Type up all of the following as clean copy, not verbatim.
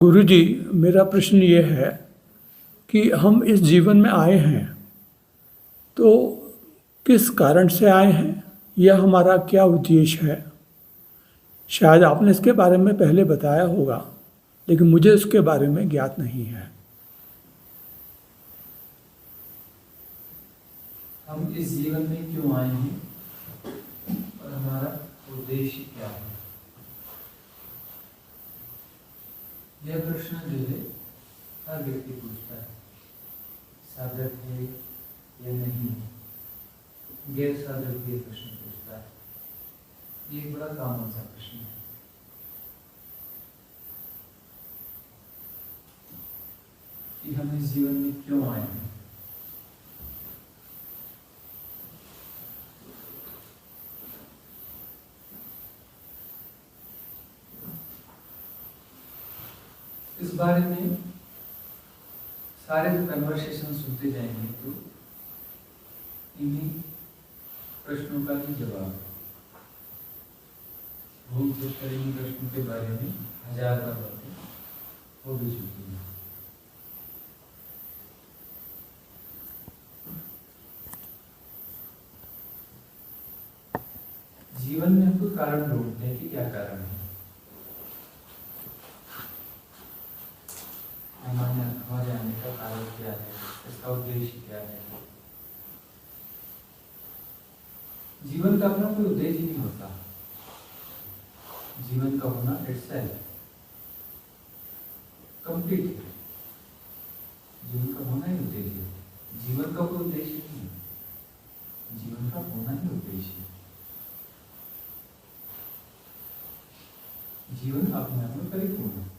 गुरुजी, मेरा प्रश्न ये है कि हम इस जीवन में आए हैं तो किस कारण से आए हैं, यह हमारा क्या उद्देश्य है। शायद आपने इसके बारे में पहले बताया होगा, लेकिन मुझे उसके बारे में ज्ञात नहीं है। हम इस जीवन में क्यों आए हैं और हमारा उद्देश्य क्या है, यह प्रश्न जो है हर व्यक्ति पूछता है। साधक है या नहीं, गैर साधक भी प्रश्न पूछता है। ये एक बड़ा कॉमन सा प्रश्न है। कि हम इस जीवन में क्यों आए हैं। इस बारे में सारे जो कन्वर्सेशन सुनते जाएंगे तो इन्हीं प्रश्नों का ही जवाब भूल चूक कर इन प्रश्नों के बारे में हजार बार बातें हो भी चुकी हैं। जीवन में हमको कारण ढूंढते हैं कि क्या कारण है, हमारे आने का कारण क्या है, इसका उद्देश्य क्या है। जीवन का अपना कोई उद्देश्य नहीं होता। जीवन का होना इटसेल्फ कंप्लीट है। जीवन का होना ही उद्देश्य है। जीवन का कोई उद्देश्य नहीं है, जीवन का होना ही उद्देश्य है। जीवन अपने आप में परिपूर्ण है।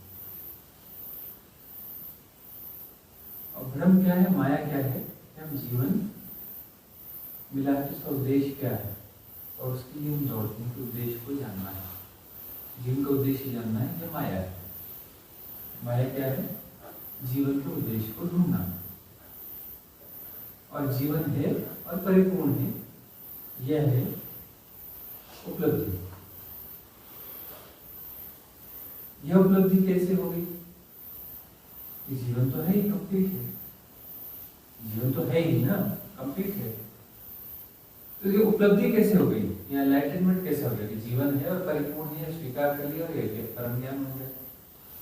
और भ्रम क्या है, माया क्या है, हम जीवन मिला है, उसका उद्देश्य क्या है, और उसके लिए हम दौड़ते हैं कि उद्देश्य को जानना है। जीवन का उद्देश्य जानना है, यह माया है। माया क्या है, जीवन के उद्देश्य को ढूंढना। और जीवन है और परिपूर्ण है, यह है उपलब्धि। यह उपलब्धि कैसे होगी? जीवन तो है ही, कंप्लीट है। जीवन तो है ही ना, कंप्लीट है। तो ये उपलब्धि कैसे हो गई, या एनलाइटनमेंट कैसे हो गया कि जीवन है और परिपूर्ण है, स्वीकार कर लिया और ये परम ज्ञान हो गया।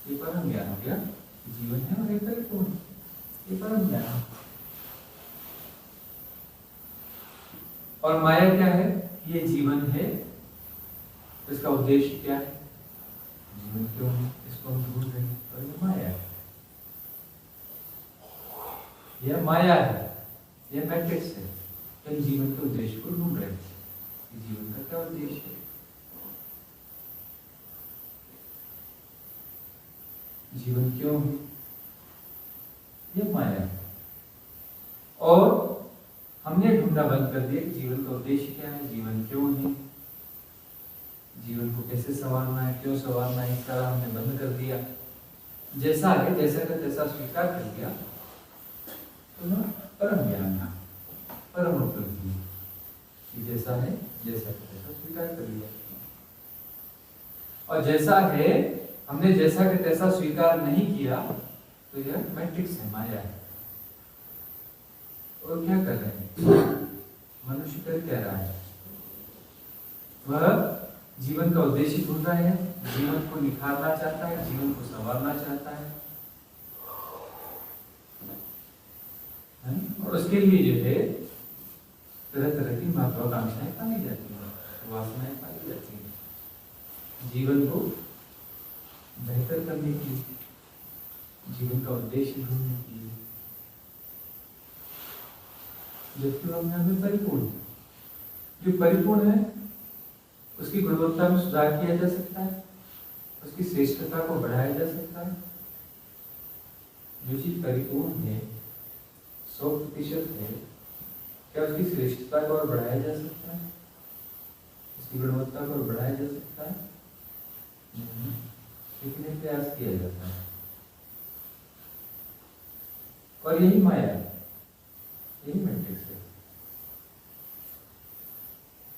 ये परम ज्ञान हो गया, जीवन है और ये परिपूर्ण, ये परम ज्ञान। और माया क्या है, ये जीवन है, इसका उद्देश्य क्या है, जीवन क्यों है, इसको हम ढूंढ रहे हैं, और ये माया है। यह माया है, यह मैट्रिक्स है। हम जीवन के उद्देश्य को ढूंढ रहे हैं। जीवन का क्या उद्देश्य है? जीवन क्यों है, यह माया है। और हमने ढूंढना बंद कर दिया कि जीवन का उद्देश्य क्या है, जीवन क्यों है, जीवन को कैसे संवारना है, क्यों संवारना है, इसका हमने बंद कर दिया। जैसा है जैसा का तैसा स्वीकार कर दिया, तो ना परम ज्ञान था, परम उपलब्धि, जैसा है जैसा का तैसा स्वीकार कर लिया। और जैसा है, हमने जैसा का तैसा स्वीकार नहीं किया, तो यह मैट्रिक्स है, माया है। और क्या कर रहे हैं मनुष्य, कर क्या रहा है, वह जीवन का उद्देश्य ढूंढ रहा है, जीवन को निखारना चाहता है, जीवन को संवारना चाहता है। और उसके लिए जो है तरह तरह की महत्वाकांक्षाएं पाई जाती हैं, वासनाएं पाई जाती हैं। जीवन को बेहतर करने के लिए, जीवन का उद्देश्य ढूंढने के लिए, जबकि अपने आप में परिपूर्ण है। जो परिपूर्ण है उसकी गुणवत्ता में सुधार किया जा सकता है, उसकी श्रेष्ठता को बढ़ाया जा सकता है। जो चीज परिपूर्ण है, 100% है, क्या उसकी श्रेष्ठता को और बढ़ाया जा सकता है, उसकी गुणवत्ता को बढ़ाया जा सकता है? लेकिन प्रयास किया जाता है। और यही माया है, यही मैट्रिक्स है।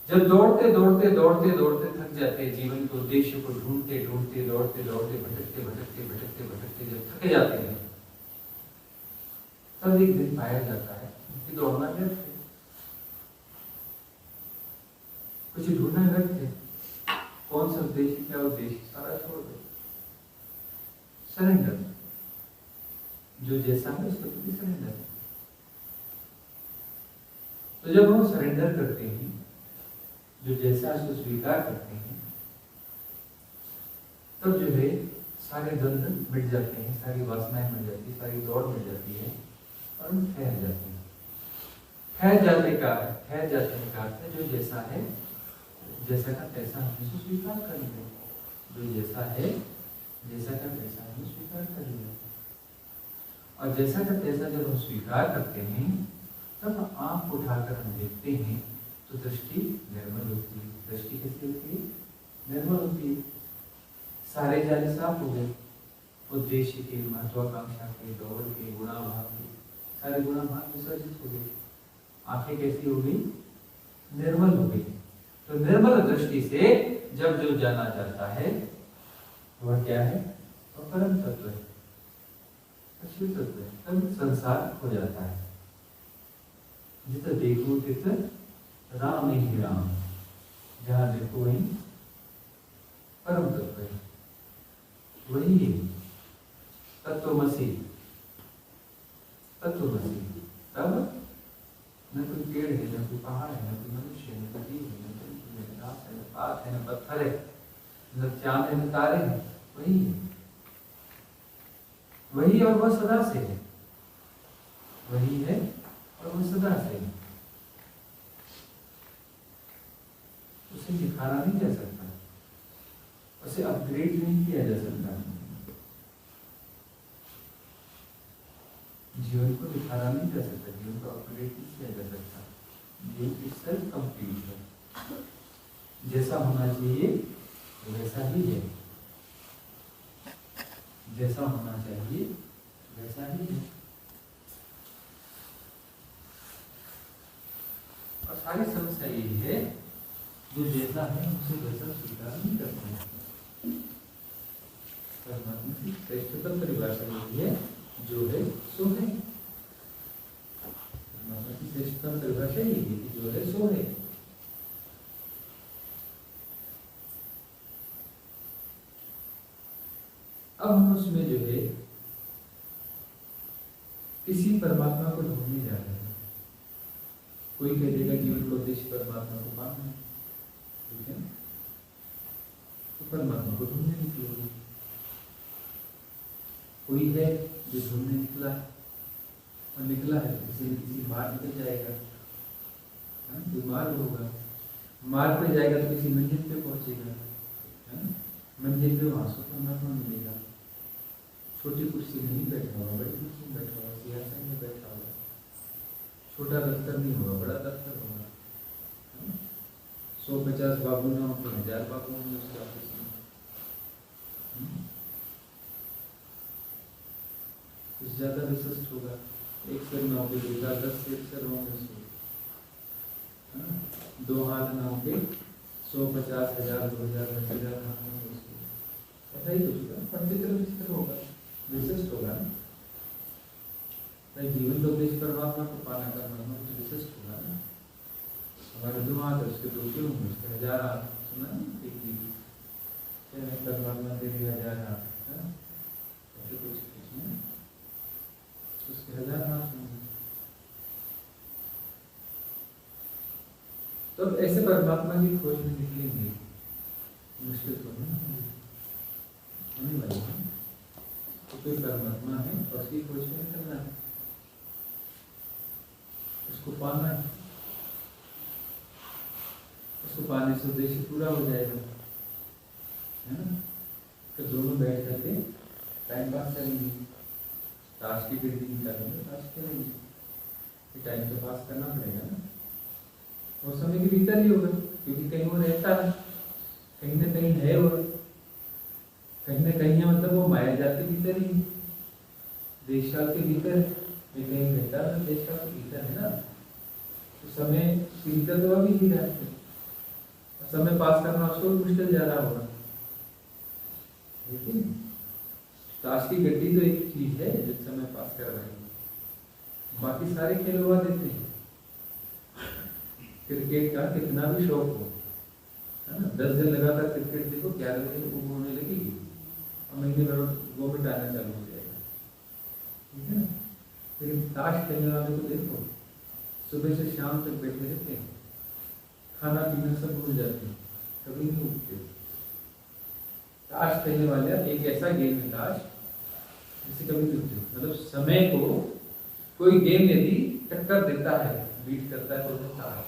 जब दौड़ते दौड़ते दौड़ते दौड़ते थक थक जाते हैं, जीवन के उद्देश्य को ढूंढते ढूंढते, दौड़ते दौड़ते, भटकते भटकते भटकते भटकते जब थक जाते हैं, तब एक दिन पाया जाता है कि दौड़ना व्यर्थ है, कुछ ढूंढना व्यर्थ है। कौन सा उद्देश्य, क्या उद्देश्य, सारा छोड़ दो। सरेंडर, जो जैसा है उसके प्रति सरेंडर। तो जब हम सरेंडर करते हैं, जो जैसा है उसको स्वीकार करते हैं, तब जो है सारे द्वंद मिट जाते हैं, सारी वासनाएं मिट जाती है, सारी दौड़ मिट जाती है और हम ठहर जाते हैं। ठहर जाने का अर्थ है जो जैसा है, जैसा का तैसा हम उसे स्वीकार कर लें। जो जैसा है, जैसा का तैसा हम स्वीकार कर लें। और जैसा का तैसा जब हम स्वीकार करते हैं, तब आंख उठाकर हम देखते हैं तो दृष्टि निर्मल होती है। दृष्टि कैसी होती है? निर्मल होती है। सारे जाले साफ हो गए, उद्देश्य के, महत्वाकांक्षा के, दौड़ के, गुणाभाव के, सारे गुणाभाव विसर्जित हो गए। आंखें कैसी हो गई? निर्मल हो गई। तो निर्मल दृष्टि से जब जो जाना जाता है वह क्या है? वह परम तत्व है, शिव तत्व है। तब संसार हो जाता है। जितना देखो तित राम ही राम, जहां देखो वही परम तत्व है, वही है तत्वमसि। तत्वमसि तब न कोई पेड़ है, न कोई पहाड़ है, न कोई मनुष्य है, न कोई जीव है, न घास है, न पात है, न पत्थर है, न चांद है, न तारे हैं, वही है। वही और वह सदा से है, वही है और वह सदा से है। उसे दिखाना नहीं जा सकता, उसे अपग्रेड नहीं किया जा सकता। जीवन को दिखाना नहीं जा सकता, जीवन को अपग्रेड नहीं किया जा सकता। जीवन सेल्फ कंप्लीट है, जैसा होना चाहिए वैसा ही है, जैसा होना चाहिए वैसा ही है। और सारी समस्या यही है, जो जैसा है उसे वैसा स्वीकार नहीं करते हैं। परमात्मा की श्रेष्ठतम परिभाषा यही है, जो है सो है। परमात्मा की श्रेष्ठतम परिभाषा यही है कि जो है सो है। अब हम उसमें जो है किसी परमात्मा को ढूंढने जा रहे हैं। कोई कह देगा जीवन का उद्देश्य परमात्मा को पाना है, ठीक है, तो परमात्मा को ढूंढने निकलोगे। कोई है जो ढूंढने निकला है, और निकला है तो किसी न किसी मार्ग पे जाएगा, कोई मार्ग होगा, मार्ग पे जाएगा तो किसी मंजिल पे पहुंचेगा, है ना। मंजिल पे वहां से परमात्मा मिलेगा। छोटी कुर्सी में नहीं बैठा होगा, बड़ी कुर्सी में बैठा होगा, सिंहासन में बैठा होगा। छोटा दफ्तर नहीं होगा, बड़ा दफ्तर होगा। 150 बाबू ना हो तो 1000 बाबू होंगे उसके ऑफिस में। कुछ ज्यादा विशिष्ट होगा, एक सिर ना होंगे 10 सिर होंगे उसके, 2 हाथ ना होंगे 100, 50, 1000, 2000, 10,000 हाथ होंगे उसके। ऐसा ही कुछ होगा, पंडित विचित्र होगा, विशिष्ट होगा ना। जीवन का उद्देश्य परमात्मा को पाना करना तो विशिष्ट होगा ना। हमारे 2 हाथ है, उसके 2 क्यों होंगे, उसके 1000 हाथ। सुना नहीं, परमात्मा तेरे 1000 हाथ, ऐसे कुछ नहीं, उसके 1000 हाथ होंगे। तो ऐसे परमात्मा की खोज में निकलेंगे, मुश्किल तो नहीं होने वाली है। तो कोई परमात्मा है और उसकी खोज में निकलना है, उसको पाना है। उसको पाने से उद्देश्य पूरा हो जाएगा, है ना। तो दोनों बैठ करके टाइम पास करेंगे, ताश की गिनती निकालेंगे, ताश करेंगे। टाइम तो पास करना पड़ेगा ना, वो समय के भीतर ही होगा, क्योंकि कहीं वो रहता है, कहीं ना कहीं है वो, कहीं ना कहीं है, मतलब वो माया जाल के भीतर ही, देश काल के भीतर ये कहीं रहता है, देश काल के भीतर है ना। तो समय के भीतर तो अभी ही रहते, समय पास करना उसको भी मुश्किल जा रहा होगा, लेकिन ताश की गड्डी तो एक चीज है जो समय पास कर रही है, बाकी सारे खेल हुआ देते हैं। क्रिकेट का कितना भी शौक हो, है ना, 10 दिन लगातार क्रिकेट देखो, 11 दिन ऊब होने लगेगी और महीने भर वो मिटाना चालू हो जाएगा, ठीक है ना। लेकिन ताश खेलने वाले को देखो, सुबह से शाम तक बैठे रहते हैं, खाना पीना सब भूल जाते हैं, कभी नहीं उठते। ताश खेलने वाले एक ऐसा गेम है ताश जिसे कभी नहीं उठते, मतलब समय को कोई गेम यदि टक्कर देता है, बीट करता है, तो ताश,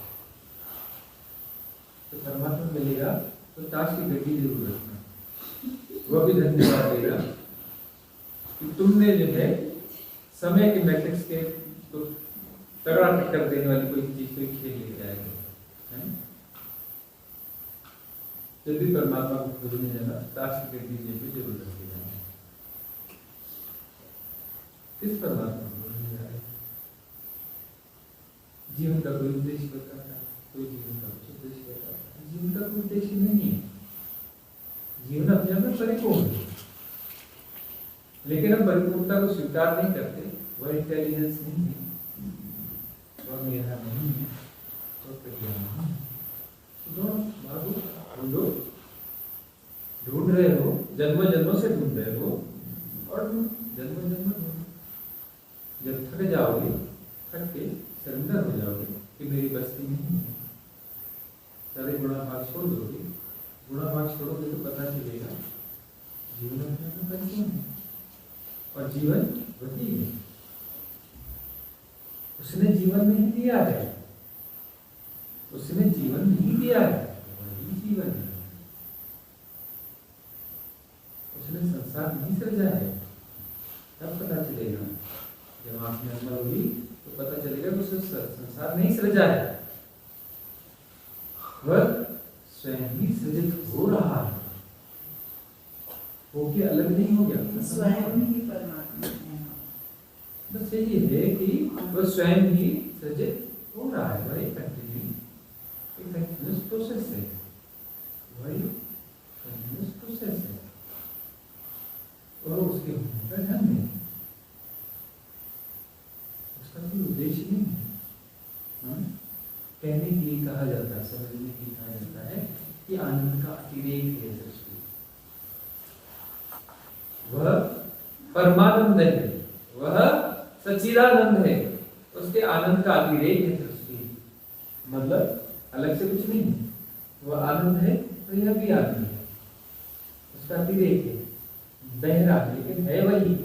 तो परमात्मा मिलेगा तो ताश की गड्डी जरूर रखना, वह भी धन्यवाद देगा कि तुमने जो है समय के मैट्रिक्स के तो तगड़ा टक्कर देने वाली कोई चीज, कोई खेल लेके आएगा, है। जब भी परमात्मा को खोजने जाना, ताश की गड्डी जेब में जरूर रखे जाना। किस परमात्मा को खोजने जा रहे हैं? जीवन का कोई उद्देश्य बताता है, कोई जीवन का कुछ उद्देश्य बताता है, जीवन का कोई उद्देश्य नहीं है। जीवन अपने आप में परिपूर्ण है, लेकिन हम परिपूर्णता को स्वीकार नहीं करते। वह इंटेलिजेंस नहीं है, वह मेरा नहीं है, वह प्रज्ञा नहीं है। ढूंढो, ढूंढ रहे हो, जन्मों जन्मों से ढूंढ रहे हो, और जन्मों जन्मों ढूंढो। जब थक जाओगे, थक के सरेंडर हो जाओगे कि मेरी बस्ती नहीं है, सारे गुणा भाग छोड़ दोगे। गुणा भाग छोड़ोगे तो पता चलेगा जीवन अपना परिपूर्ण है, और जीवन वही है, उसने जीवन नहीं दिया है, उसने जीवन नहीं दिया है, वही जीवन है। उसने संसार नहीं सृजा है, तब पता चलेगा। जब आंख में अमल हुई तो पता चलेगा कि उसने संसार नहीं सृजा है, वह स्वयं ही सृजित हो रहा है, वो क्या अलग नहीं हो गया, स्वयं ही परमात्मा है। बस यही है कि वह स्वयं ही सृजित हो रहा है, वह एक कंटिन्यूअस प्रोसेस है, वही कंटिन्यूअस प्रोसेस है, और उसके होने का ढंग है, उसका कोई उद्देश्य नहीं है। हाँ? कहने के लिए कहा जाता है, समझने के लिए कहा जाता है कि आनंद का अतिरेक है सृष्टि, वह परमानंद है, वह सच्चिदानंद है, उसके आनंद का अतिरेक है सृष्टि, मतलब अलग से कुछ नहीं है, वह आनंद है और यह भी आनंद है, उसका अतिरेक है, बहरा लेकिन है वही,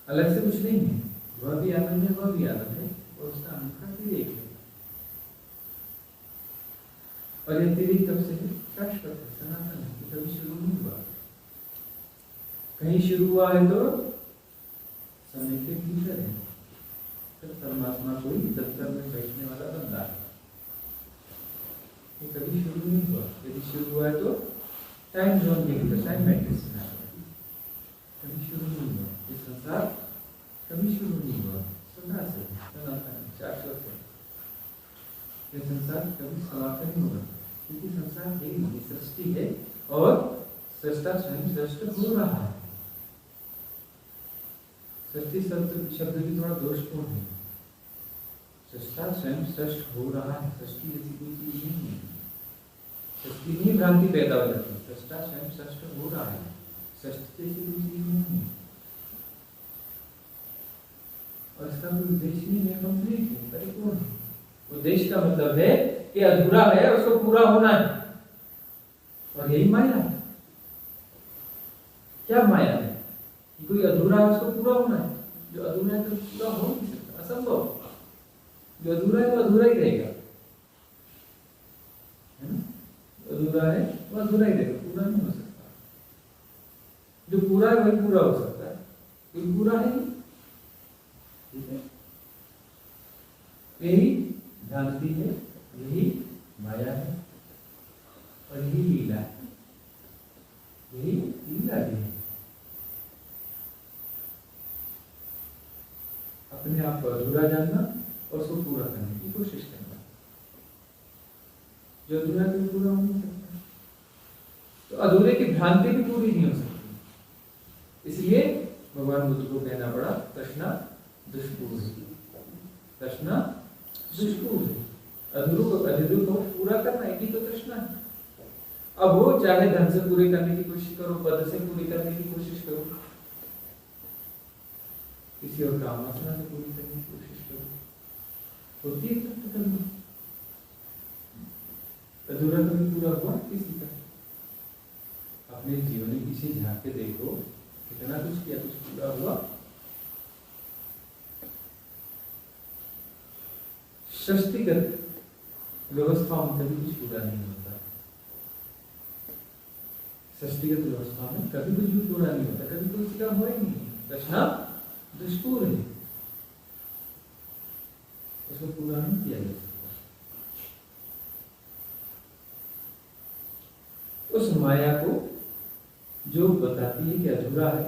अलग से कुछ नहीं है, वह भी आनंद है, वह भी आनंद है, और उसका आनंद का अतिरेक है। और यह अतिरेक कब से है? शाश्वत है, सनातन है, कभी शुरू नहीं हुआ। कहीं शुरू हुआ है तो समय के भीतर है, तो परमात्मा कोई दफ्तर में बैठने वाला बंदा है, ये कभी शुरू नहीं हुआ। यदि शुरू हुआ है तो टाइम जोन के भीतर, टाइम मैट्रिक्स में कभी शुरू नहीं हुआ। ये संसार कभी शुरू नहीं हुआ, सदा से सनातन शाश्वत है। ये संसार कभी समाप्त नहीं होगा, क्योंकि संसार एक ही सृष्टि है और सृष्टा स्वयं सृष्ट हो रहा है। सृष्टि शब्द भी थोड़ा दोषपूर्ण है, सृष्टा स्वयं सृष्ट हो रहा है, सृष्टि जैसी कोई चीज नहीं है, सृष्टि में भ्रांति पैदा हो जाती है, सृष्टा स्वयं सृष्ट हो रहा है, सृष्टि जैसी कोई चीज नहीं है, और इसका कोई उद्देश्य नहीं है, कंप्लीट है, परिपूर्ण है। उद्देश्य का मतलब है कि अधूरा है, उसको पूरा होना है, और यही माया है। क्या माया है? कि कोई अधूरा है, उसको पूरा होना है, जो अधूरा है तो पूरा हो नहीं सकता, असंभव। जो अधूरा है वो अधूरा ही रहेगा, है ना? अधूरा है वो अधूरा ही रहेगा, पूरा नहीं हो सकता। जो पूरा है वही पूरा हो सकता है, कोई पूरा है नहीं, ठीक है। यही भ्रांति है, यही माया है, और यही लीला है, यही लीला भी है। अपने आप को अधूरा जानना और उसको पूरा करने की कोशिश करना, जो अधूरा है पूरा हो नहीं सकता। तो अधूरे की भ्रांति भी पूरी नहीं हो सकती। इसलिए भगवान बुद्ध को कहना पड़ा तृष्णा दुष्पूर है। तृष्णा दुष्पूर है। अधूरे को पूरा करना है कि तो तृष्णा है। अब वो चाहे धन से पूरे करने की कोशिश करो, पद से पूरी करने की कोशिश करो, किसी और काम वासना से पूरी करने की कोशिश करो, होती है तृप्त करना। अधूरा कभी पूरा हुआ किसी का? अपने जीवन में पीछे झांक के देखो, कितना कुछ किया, कुछ पूरा हुआ? सृष्टिगत व्यवस्था में कभी कुछ पूरा नहीं होता। सृष्टिगत व्यवस्था में कभी कुछ भी पूरा नहीं होता, कभी कुछ काम हो ही नहीं। तृष्णा दुष्पूर है, उसको पूरा नहीं किया जा सकता। उस माया को जो बताती है कि अधूरा है,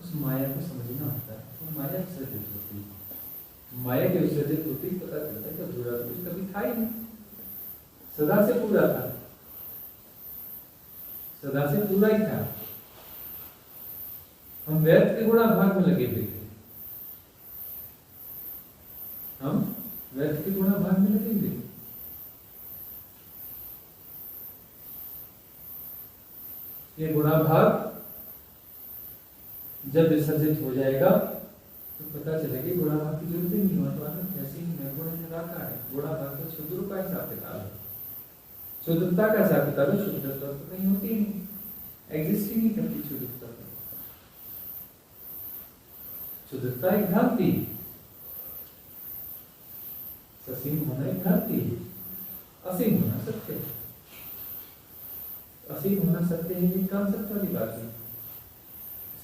उस माया को समझना होता है। तो माया विसर्जित होती है। माया के विसर्जित होते ही पता चलता है कि अधूरा तो कुछ कभी था ही नहीं, सदा से पूरा था, सदा से पूरा ही था। हम व्यर्थ के गुणा भाग में लगे हुए थे, हम व्यर्थ के गुणा भाग में लगे हुए। ये गुणा भाग जब विसर्जित हो जाएगा तो पता चलेगा गुणा भाग की जरूरत ही नहीं होता। कैसे ही निर्गुण निराकार है, गुणा भाग तो क्षुद्र का हिसाब किताब है। शुद्धता का हिसाब किताब है, शुद्धता तो नहीं होती, नहीं एग्जिस्ट ही नहीं करती शुद्धता। शुद्धता एक भ्रांति, ससीम होना एक भ्रांति, असीम होना सत्य है। असीम होना सत्य है, ये कॉन्सेप्ट वाली बात है।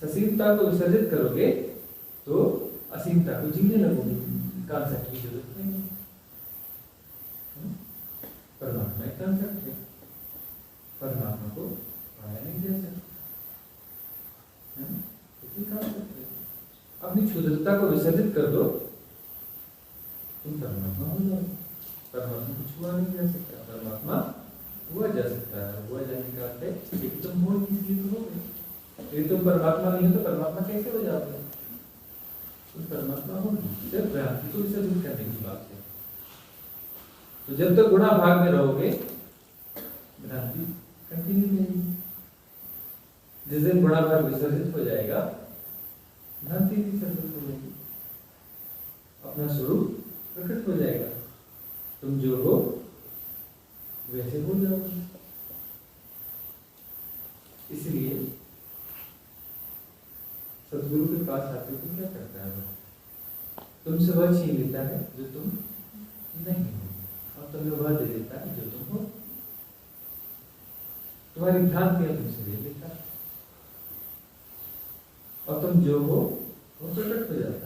ससीमता को विसर्जित करोगे तो असीमता को जीने लगोगे, कॉन्सेप्ट की जरूरत नहीं। परमात्मा एक कॉन्सेप्ट है, परमात्मा को पाया नहीं जा सकता, कॉन्सेप्ट है। अपनी क्षुद्रता को विसर्जित कर दो, तुम परमात्मा हो जाओ। परमात्मा को छुआ नहीं जा सकता, परमात्मा हुआ जा सकता है। हुआ जाने का अर्थ है कि तुम हो इसलिए तो हो गए। यदि तुम परमात्मा नहीं हो तो परमात्मा कैसे हो जाओगे? तुम परमात्मा हो, सिर्फ भ्रांति को विसर्जित करने की बात है। तो जब तक गुणा भाग में रहोगे भ्रांति कंटिन्यू रहेगी। जिस दिन गुणा भाग विसर्जित हो जाएगा भ्रांति विसर्जित हो जाएगी, अपना स्वरूप प्रकट हो जाएगा। तुम जो हो वैसे हो जाओगे। इसलिए सदगुरु के पास आते हो तो क्या करता है? तुमसे वह छीन लेता है जो तुम नहीं हो, और तुम्हें वह दे देता है जो तुम हो। तुम्हारी भ्रांतियां तुमसे ले लेता है, और तुम जो हो वो प्रकट हो जाता है।